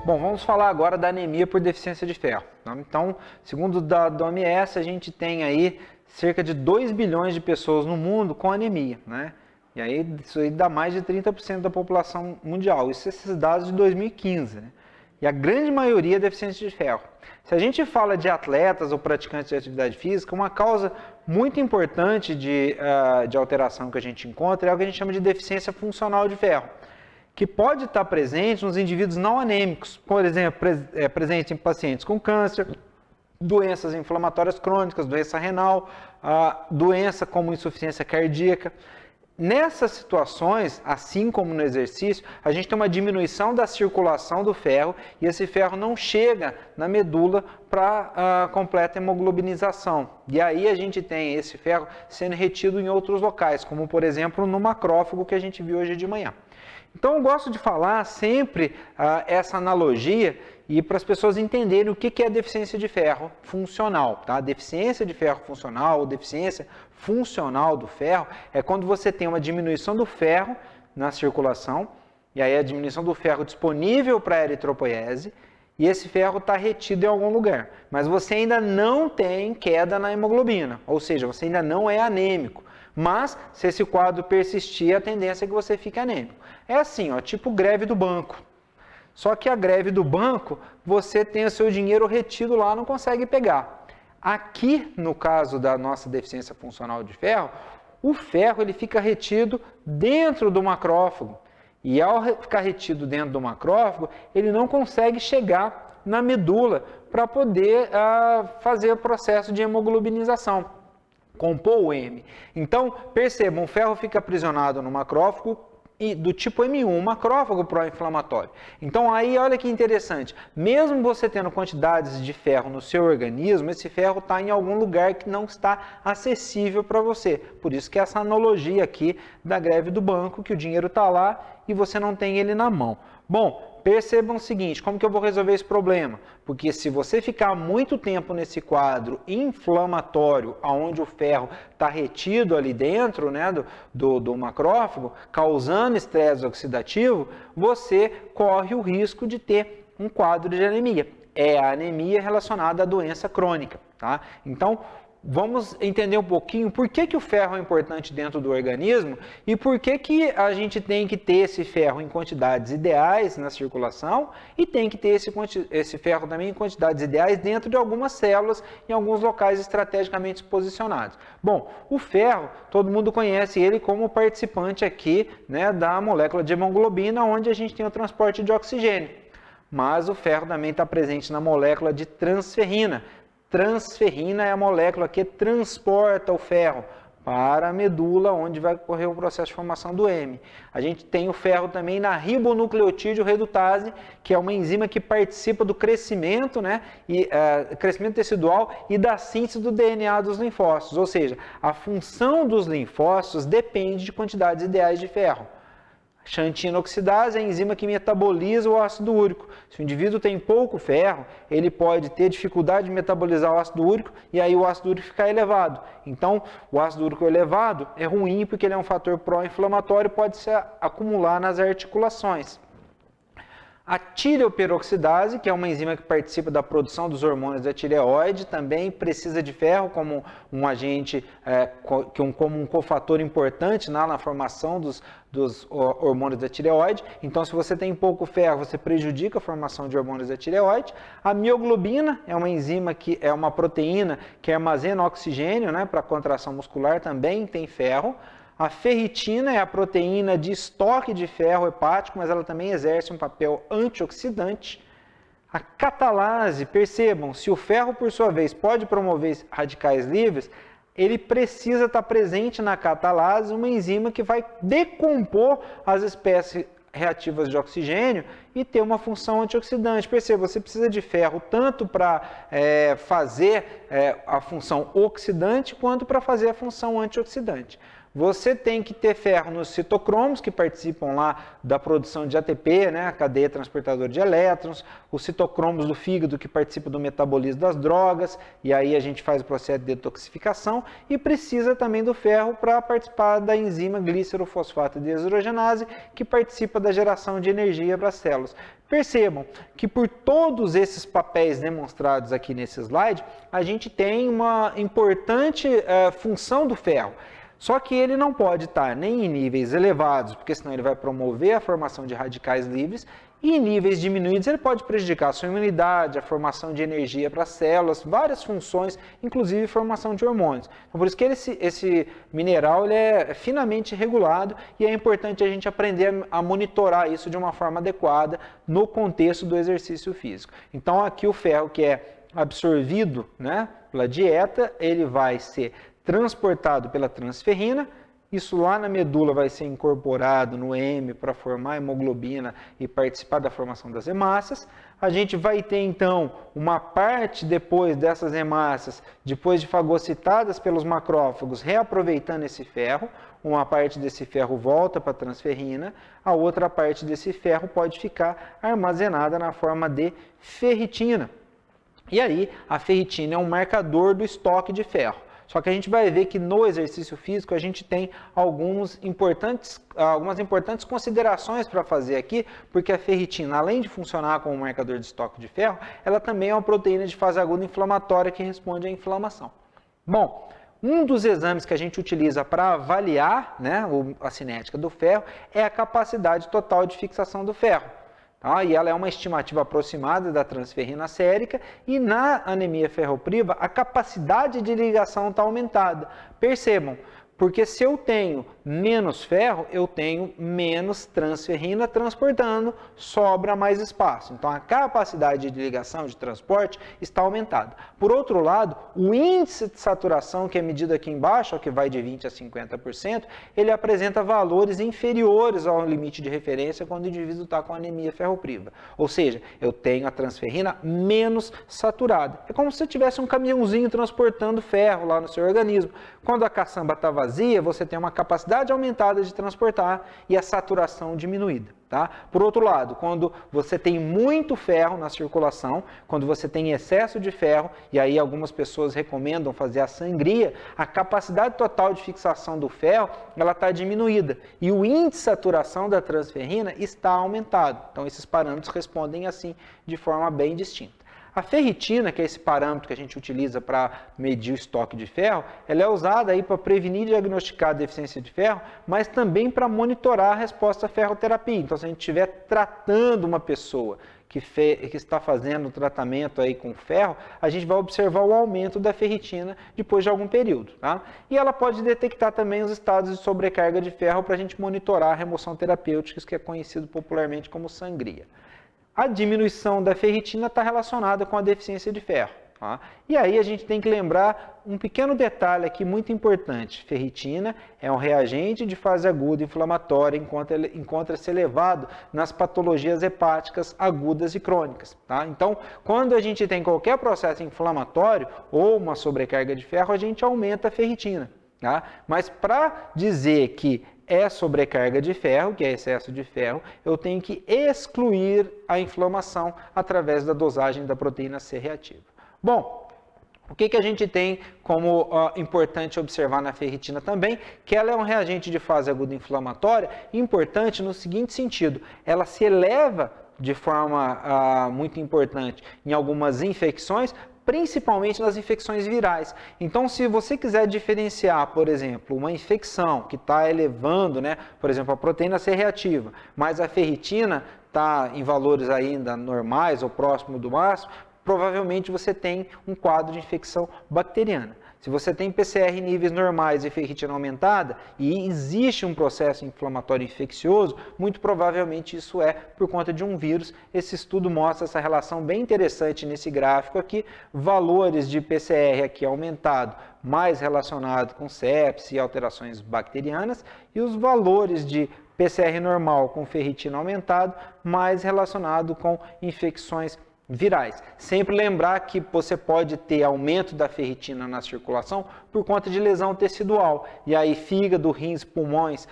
Bom, vamos falar agora da anemia por deficiência de ferro. Então, segundo da OMS, a gente tem aí cerca de 2 bilhões de pessoas no mundo com anemia, né? E aí, isso aí dá mais de 30% da população mundial. Isso esses dados de 2015, né? E a grande maioria é deficiência de ferro. Se a gente fala de atletas ou praticantes de atividade física, uma causa muito importante de alteração que a gente encontra é o que a gente chama de deficiência funcional de ferro, que pode estar presente nos indivíduos não anêmicos, por exemplo, presente em pacientes com câncer, doenças inflamatórias crônicas, doença renal, doença como insuficiência cardíaca. Nessas situações, assim como no exercício, a gente tem uma diminuição da circulação do ferro e esse ferro não chega na medula para completa hemoglobinização. E aí a gente tem esse ferro sendo retido em outros locais, como por exemplo no macrófago que a gente viu hoje de manhã. Então eu gosto de falar sempre essa analogia e para as pessoas entenderem o que é deficiência de ferro funcional. Tá? Deficiência de ferro funcional ou deficiência funcional do ferro é quando você tem uma diminuição do ferro na circulação, e aí a diminuição do ferro disponível para a eritropoiese, e esse ferro está retido em algum lugar. Mas você ainda não tem queda na hemoglobina, ou seja, você ainda não é anêmico. Mas, se esse quadro persistir, a tendência é que você fique anêmico. É assim, ó, tipo greve do banco. Só que a greve do banco, você tem o seu dinheiro retido lá, não consegue pegar. Aqui, no caso da nossa deficiência funcional de ferro, o ferro ele fica retido dentro do macrófago. E ao ficar retido dentro do macrófago, ele não consegue chegar na medula para poder fazer o processo de hemoglobinização, compor o M. Então, percebam, o ferro fica aprisionado no macrófago e do tipo M1, macrófago pró-inflamatório. Então aí olha que interessante, mesmo você tendo quantidades de ferro no seu organismo, esse ferro está em algum lugar que não está acessível para você. Por isso que essa analogia aqui da greve do banco, que o dinheiro está lá e você não tem ele na mão. Bom, percebam o seguinte, como que eu vou resolver esse problema? Porque se você ficar muito tempo nesse quadro inflamatório, onde o ferro está retido ali dentro, né, do macrófago, causando estresse oxidativo, você corre o risco de ter um quadro de anemia. É a anemia relacionada à doença crônica, tá? Então, vamos entender um pouquinho por que o ferro é importante dentro do organismo e por que a gente tem que ter esse ferro em quantidades ideais na circulação e tem que ter esse ferro também em quantidades ideais dentro de algumas células em alguns locais estrategicamente posicionados. Bom, o ferro, todo mundo conhece ele como participante aqui, né, da molécula de hemoglobina, onde a gente tem o transporte de oxigênio. Mas o ferro também está presente na molécula de transferrina. Transferrina é a molécula que transporta o ferro para a medula, onde vai ocorrer o processo de formação do M. A gente tem o ferro também na ribonucleotídeo redutase, que é uma enzima que participa do crescimento, né, crescimento tecidual e da síntese do DNA dos linfócitos. Ou seja, a função dos linfócitos depende de quantidades ideais de ferro. Xantina oxidase é a enzima que metaboliza o ácido úrico. Se o indivíduo tem pouco ferro, ele pode ter dificuldade de metabolizar o ácido úrico e aí o ácido úrico ficar elevado. Então, o ácido úrico elevado é ruim porque ele é um fator pró-inflamatório e pode se acumular nas articulações. A tireoperoxidase, que é uma enzima que participa da produção dos hormônios da tireoide, também precisa de ferro como um agente, como um cofator importante na formação dos hormônios da tireoide. Então, se você tem pouco ferro, você prejudica a formação de hormônios da tireoide. A mioglobina é uma enzima que é uma proteína que armazena oxigênio, né, para contração muscular, também tem ferro. A ferritina é a proteína de estoque de ferro hepático, mas ela também exerce um papel antioxidante. A catalase, percebam, se o ferro, por sua vez, pode promover radicais livres, ele precisa estar presente na catalase, uma enzima que vai decompor as espécies reativas de oxigênio e ter uma função antioxidante. Perceba, você precisa de ferro tanto para fazer a função oxidante quanto para fazer a função antioxidante. Você tem que ter ferro nos citocromos, que participam lá da produção de ATP, né, a cadeia transportadora de elétrons, os citocromos do fígado, que participam do metabolismo das drogas, e aí a gente faz o processo de detoxificação, e precisa também do ferro para participar da enzima glicerofosfato deshidrogenase, que participa da geração de energia para as células. Percebam que por todos esses papéis demonstrados aqui nesse slide, a gente tem uma importante função do ferro. Só que ele não pode estar nem em níveis elevados, porque senão ele vai promover a formação de radicais livres, e em níveis diminuídos ele pode prejudicar a sua imunidade, a formação de energia para as células, várias funções, inclusive formação de hormônios. Então, por isso que esse mineral ele é finamente regulado e é importante a gente aprender a monitorar isso de uma forma adequada no contexto do exercício físico. Então, aqui o ferro que é absorvido, né, pela dieta, ele vai ser transportado pela transferrina. Isso lá na medula vai ser incorporado no heme para formar hemoglobina e participar da formação das hemácias. A gente vai ter então uma parte depois dessas hemácias, depois de fagocitadas pelos macrófagos, reaproveitando esse ferro. Uma parte desse ferro volta para a transferrina, a outra parte desse ferro pode ficar armazenada na forma de ferritina. E aí a ferritina é um marcador do estoque de ferro. Só que a gente vai ver que no exercício físico a gente tem algumas importantes considerações para fazer aqui, porque a ferritina, além de funcionar como marcador de estoque de ferro, ela também é uma proteína de fase aguda inflamatória que responde à inflamação. Bom, um dos exames que a gente utiliza para avaliar, né, a cinética do ferro é a capacidade total de fixação do ferro. E ela é uma estimativa aproximada da transferrina sérica, e na anemia ferropriva a capacidade de ligação está aumentada. Percebam, porque se eu tenho menos ferro, eu tenho menos transferrina transportando, sobra mais espaço. Então a capacidade de ligação, de transporte, está aumentada. Por outro lado, o índice de saturação, que é medido aqui embaixo, que vai de 20% a 50%, ele apresenta valores inferiores ao limite de referência quando o indivíduo está com anemia ferropriva. Ou seja, eu tenho a transferrina menos saturada. É como se você tivesse um caminhãozinho transportando ferro lá no seu organismo. Quando a caçamba está vazia, você tem uma capacidade aumentada de transportar e a saturação diminuída. Tá? Por outro lado, quando você tem muito ferro na circulação, quando você tem excesso de ferro, e aí algumas pessoas recomendam fazer a sangria, a capacidade total de fixação do ferro está diminuída e o índice de saturação da transferrina está aumentado. Então esses parâmetros respondem assim de forma bem distinta. A ferritina, que é esse parâmetro que a gente utiliza para medir o estoque de ferro, ela é usada aí para prevenir e diagnosticar a deficiência de ferro, mas também para monitorar a resposta à ferroterapia. Então, se a gente estiver tratando uma pessoa que está fazendo o tratamento aí com ferro, a gente vai observar o aumento da ferritina depois de algum período. Tá? E ela pode detectar também os estados de sobrecarga de ferro para a gente monitorar a remoção terapêutica, que é conhecido popularmente como sangria. A diminuição da ferritina está relacionada com a deficiência de ferro. Tá? E aí a gente tem que lembrar um pequeno detalhe aqui muito importante. Ferritina é um reagente de fase aguda inflamatória, encontra-se elevado nas patologias hepáticas agudas e crônicas. Tá? Então, quando a gente tem qualquer processo inflamatório ou uma sobrecarga de ferro, a gente aumenta a ferritina. Tá? Mas para dizer que é sobrecarga de ferro, que é excesso de ferro, eu tenho que excluir a inflamação através da dosagem da proteína C reativa. Bom, o que a gente tem como importante observar na ferritina também? Que ela é um reagente de fase aguda inflamatória, importante no seguinte sentido, ela se eleva de forma muito importante em algumas infecções, principalmente nas infecções virais. Então, se você quiser diferenciar, por exemplo, uma infecção que está elevando, né, por exemplo, a proteína C reativa, mas a ferritina está em valores ainda normais ou próximo do máximo, provavelmente você tem um quadro de infecção bacteriana. Se você tem PCR em níveis normais e ferritina aumentada e existe um processo inflamatório infeccioso, muito provavelmente isso é por conta de um vírus. Esse estudo mostra essa relação bem interessante nesse gráfico aqui, valores de PCR aqui aumentado, mais relacionado com sepse e alterações bacterianas, e os valores de PCR normal com ferritina aumentado, mais relacionado com infecções virais. Sempre lembrar que você pode ter aumento da ferritina na circulação por conta de lesão tecidual. E aí fígado, rins, pulmões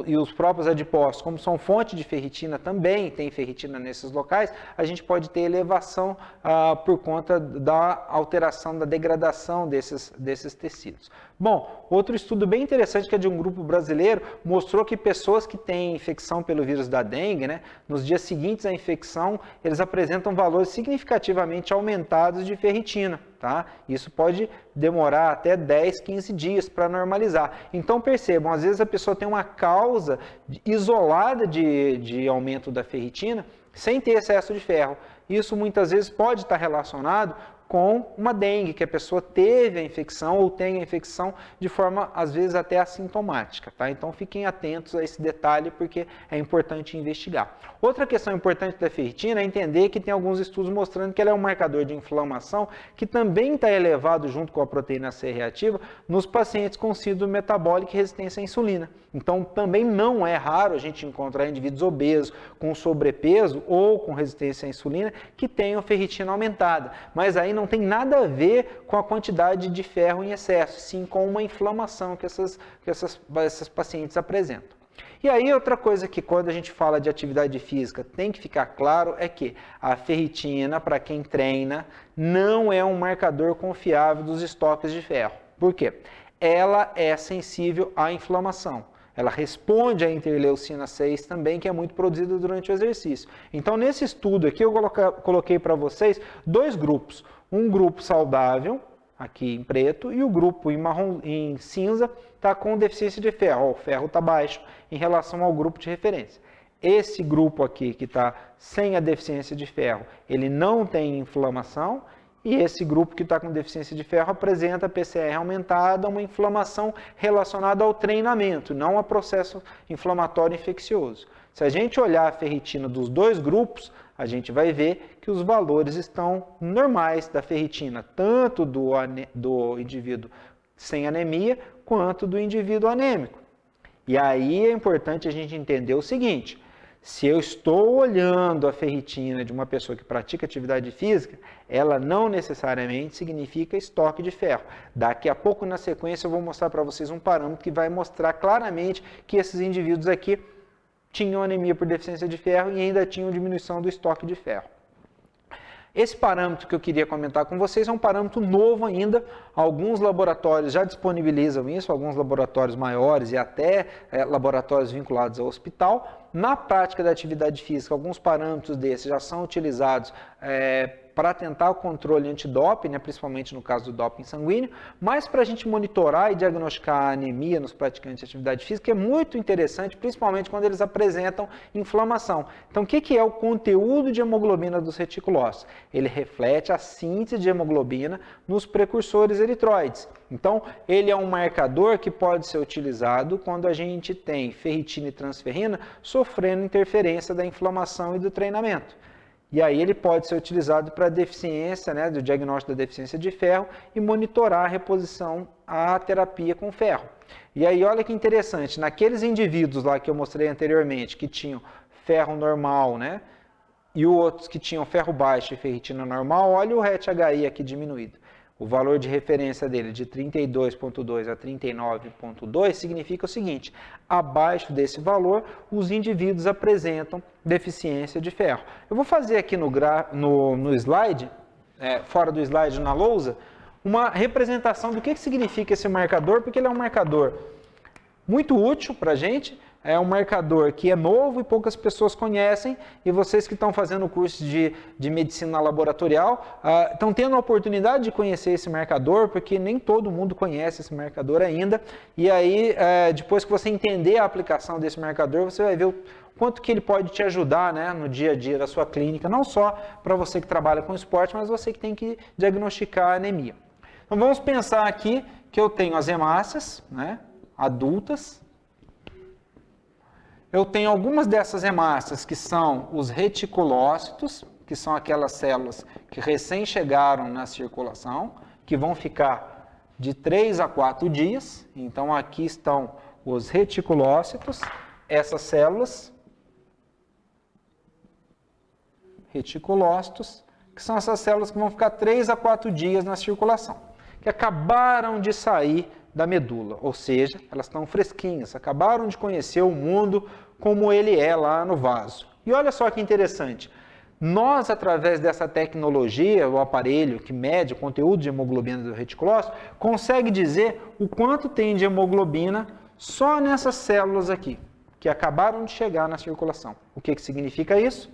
e os próprios adipócitos, como são fonte de ferritina, também tem ferritina nesses locais, a gente pode ter elevação por conta da alteração, da degradação desses tecidos. Bom, outro estudo bem interessante que é de um grupo brasileiro, mostrou que pessoas que têm infecção pelo vírus da dengue, né, nos dias seguintes à infecção, eles apresentam valores significativamente aumentados de ferritina. Tá? Isso pode demorar até 10, 15 dias para normalizar. Então percebam, às vezes a pessoa tem uma causa isolada de aumento da ferritina sem ter excesso de ferro. Isso muitas vezes pode estar relacionado com uma dengue, que a pessoa teve a infecção ou tem a infecção de forma, às vezes, até assintomática. Tá? Então, fiquem atentos a esse detalhe, porque é importante investigar. Outra questão importante da ferritina é entender que tem alguns estudos mostrando que ela é um marcador de inflamação que também está elevado junto com a proteína C reativa nos pacientes com síndrome metabólica e resistência à insulina. Então, também não é raro a gente encontrar indivíduos obesos com sobrepeso ou com resistência à insulina que tenham ferritina aumentada, mas aí não tem nada a ver com a quantidade de ferro em excesso, sim com uma inflamação que essas pacientes apresentam. E aí outra coisa que quando a gente fala de atividade física tem que ficar claro é que a ferritina, para quem treina, não é um marcador confiável dos estoques de ferro. Por quê? Ela é sensível à inflamação. Ela responde à interleucina 6 também, que é muito produzida durante o exercício. Então, nesse estudo aqui, eu coloquei para vocês dois grupos. Um grupo saudável, aqui em preto, e o grupo em cinza está com deficiência de ferro. O ferro está baixo em relação ao grupo de referência. Esse grupo aqui, que está sem a deficiência de ferro, ele não tem inflamação. E esse grupo que está com deficiência de ferro apresenta PCR aumentada, uma inflamação relacionada ao treinamento, não a processo inflamatório infeccioso. Se a gente olhar a ferritina dos dois grupos, a gente vai ver que os valores estão normais da ferritina, tanto do indivíduo sem anemia, quanto do indivíduo anêmico. E aí é importante a gente entender o seguinte: se eu estou olhando a ferritina de uma pessoa que pratica atividade física, ela não necessariamente significa estoque de ferro. Daqui a pouco, na sequência, eu vou mostrar para vocês um parâmetro que vai mostrar claramente que esses indivíduos aqui tinham anemia por deficiência de ferro e ainda tinham diminuição do estoque de ferro. Esse parâmetro que eu queria comentar com vocês é um parâmetro novo ainda. Alguns laboratórios já disponibilizam isso, alguns laboratórios maiores e até laboratórios vinculados ao hospital. Na prática da atividade física, alguns parâmetros desses já são utilizados para tentar o controle antidoping, né, principalmente no caso do doping sanguíneo, mas para a gente monitorar e diagnosticar a anemia nos praticantes de atividade física é muito interessante, principalmente quando eles apresentam inflamação. Então, o que é o conteúdo de hemoglobina dos reticulócitos? Ele reflete a síntese de hemoglobina nos precursores eritroides. Então, ele é um marcador que pode ser utilizado quando a gente tem ferritina e transferrina sofrendo interferência da inflamação e do treinamento. E aí ele pode ser utilizado para deficiência, né, do diagnóstico da deficiência de ferro e monitorar a reposição à terapia com ferro. E aí olha que interessante, naqueles indivíduos lá que eu mostrei anteriormente, que tinham ferro normal, né, e outros que tinham ferro baixo e ferritina normal, olha o RET-HI aqui diminuído. O valor de referência dele de 32,2 a 39,2 significa o seguinte: abaixo desse valor, os indivíduos apresentam deficiência de ferro. Eu vou fazer aqui no slide, fora do slide na lousa, uma representação do que significa esse marcador, porque ele é um marcador muito útil para a gente. É um marcador que é novo e poucas pessoas conhecem, e vocês que estão fazendo o curso de medicina laboratorial estão tendo a oportunidade de conhecer esse marcador, porque nem todo mundo conhece esse marcador ainda, e aí depois que você entender a aplicação desse marcador, você vai ver o quanto que ele pode te ajudar, né, no dia a dia da sua clínica, não só para você que trabalha com esporte, mas você que tem que diagnosticar a anemia. Então vamos pensar aqui que eu tenho as hemácias, né, adultas. Eu tenho algumas dessas hemácias que são os reticulócitos, que são aquelas células que recém chegaram na circulação, que vão ficar de 3 a 4 dias. Então, aqui estão os reticulócitos, essas células, reticulócitos, que são essas células que vão ficar 3 a 4 dias na circulação. que acabaram de sair da medula, ou seja, elas estão fresquinhas, acabaram de conhecer o mundo como ele é lá no vaso. E olha só que interessante, nós, através dessa tecnologia, o aparelho que mede o conteúdo de hemoglobina do reticulócito, consegue dizer o quanto tem de hemoglobina só nessas células aqui, que acabaram de chegar na circulação. O que significa isso?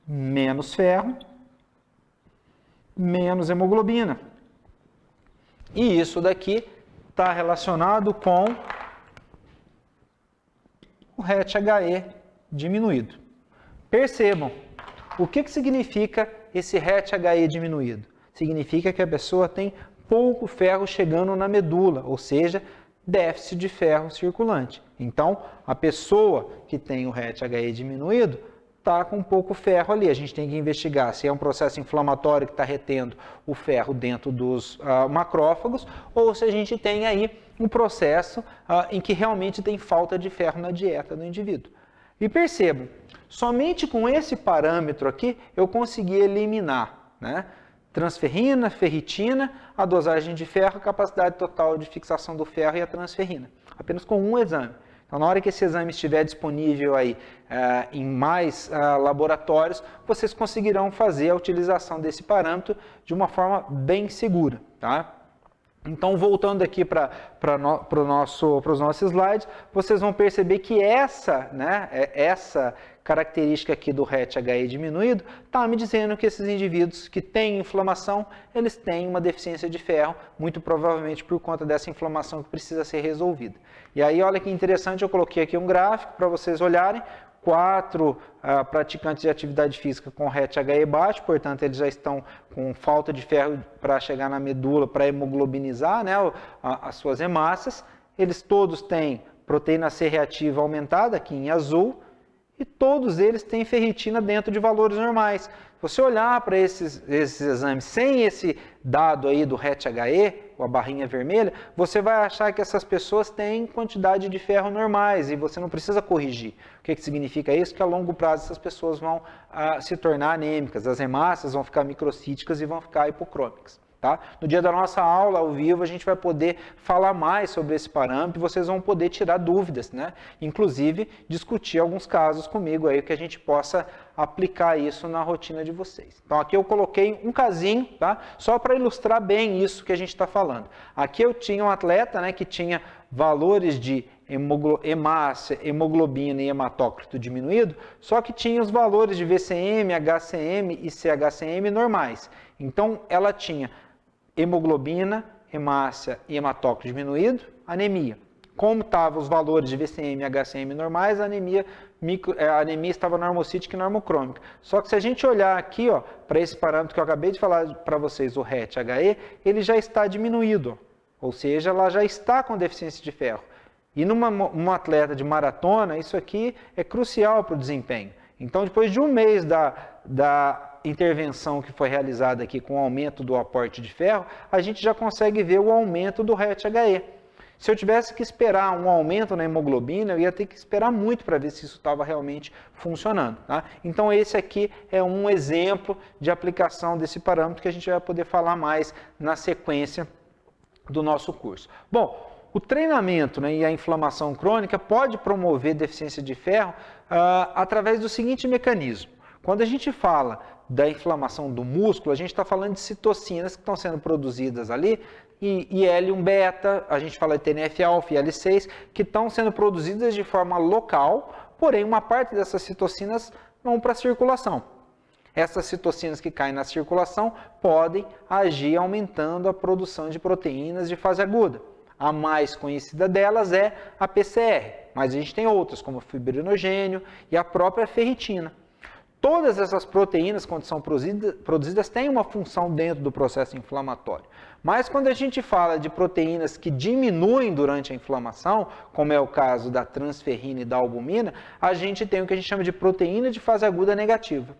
Menos ferro, menos hemoglobina. E isso daqui está relacionado com o RET-HE diminuído. Percebam, o que significa esse RET-HE diminuído? Significa que a pessoa tem pouco ferro chegando na medula, ou seja, déficit de ferro circulante. Então, a pessoa que tem o RET-HE diminuído está com pouco ferro ali. A gente tem que investigar se é um processo inflamatório que está retendo o ferro dentro dos macrófagos ou se a gente tem aí um processo em que realmente tem falta de ferro na dieta do indivíduo. E percebam, somente com esse parâmetro aqui eu consegui eliminar, né, transferrina, ferritina, a dosagem de ferro, a capacidade total de fixação do ferro e a transferrina. Apenas com um exame. Então, na hora que esse exame estiver disponível aí, em mais laboratórios, vocês conseguirão fazer a utilização desse parâmetro de uma forma bem segura, tá? Então, voltando aqui para os nossos slides, vocês vão perceber que essa característica aqui do RET-HE diminuído está me dizendo que esses indivíduos que têm inflamação, eles têm uma deficiência de ferro, muito provavelmente por conta dessa inflamação que precisa ser resolvida. E aí, olha que interessante, eu coloquei aqui um gráfico para vocês olharem, 4 praticantes de atividade física com RET-HE baixo, portanto, eles já estão com falta de ferro para chegar na medula, para hemoglobinizar, né, as suas hemácias. Eles todos têm proteína C reativa aumentada, aqui em azul, e todos eles têm ferritina dentro de valores normais. Se você olhar para esses exames sem esse dado aí do RET-HE, a barrinha vermelha, você vai achar que essas pessoas têm quantidade de ferro normais e você não precisa corrigir. O que significa isso? Que a longo prazo essas pessoas vão se tornar anêmicas, as hemácias vão ficar microcíticas e vão ficar hipocrômicas. Tá? No dia da nossa aula, ao vivo, a gente vai poder falar mais sobre esse parâmetro e vocês vão poder tirar dúvidas, né? Inclusive, discutir alguns casos comigo aí que a gente possa aplicar isso na rotina de vocês. Então, aqui eu coloquei um casinho, tá? Só para ilustrar bem isso que a gente está falando. Aqui eu tinha um atleta, né, que tinha valores de hemácia, hemoglobina e hematócrito diminuído, só que tinha os valores de VCM, HCM e CHCM normais. Então, ela tinha hemoglobina, hemácia e hematócrito diminuído, anemia. Como estavam os valores de VCM e HCM normais, a anemia estava normocítica e normocrômica. Só que se a gente olhar aqui para esse parâmetro que eu acabei de falar para vocês, o RET-HE, ele já está diminuído, ou seja, ela já está com deficiência de ferro. E numa atleta de maratona, isso aqui é crucial para o desempenho. Então, depois de um mês da intervenção que foi realizada aqui com o aumento do aporte de ferro, a gente já consegue ver o aumento do RET-HE. Se eu tivesse que esperar um aumento na hemoglobina, eu ia ter que esperar muito para ver se isso estava realmente funcionando. Tá? Então, esse aqui é um exemplo de aplicação desse parâmetro que a gente vai poder falar mais na sequência do nosso curso. Bom, o treinamento, né, e a inflamação crônica pode promover deficiência de ferro através do seguinte mecanismo. Quando a gente fala da inflamação do músculo, a gente está falando de citocinas que estão sendo produzidas ali, e IL-1-beta, a gente fala de TNF-alfa e IL-6, que estão sendo produzidas de forma local, porém uma parte dessas citocinas vão para a circulação. Essas citocinas que caem na circulação podem agir aumentando a produção de proteínas de fase aguda. A mais conhecida delas é a PCR, mas a gente tem outras, como o fibrinogênio e a própria ferritina. Todas essas proteínas, quando são produzidas, têm uma função dentro do processo inflamatório. Mas quando a gente fala de proteínas que diminuem durante a inflamação, como é o caso da transferrina e da albumina, a gente tem o que a gente chama de proteína de fase aguda negativa.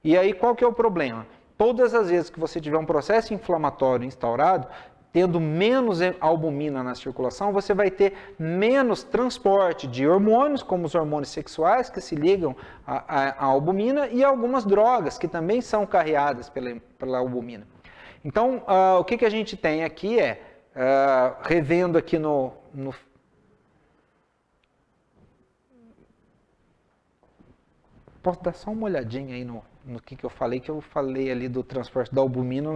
E aí qual que é o problema? Todas as vezes que você tiver um processo inflamatório instaurado, tendo menos albumina na circulação, você vai ter menos transporte de hormônios, como os hormônios sexuais que se ligam à albumina e algumas drogas que também são carreadas pela albumina. Então, o que a gente tem aqui é, revendo aqui posso dar só uma olhadinha aí no que eu falei ali do transporte da albumina.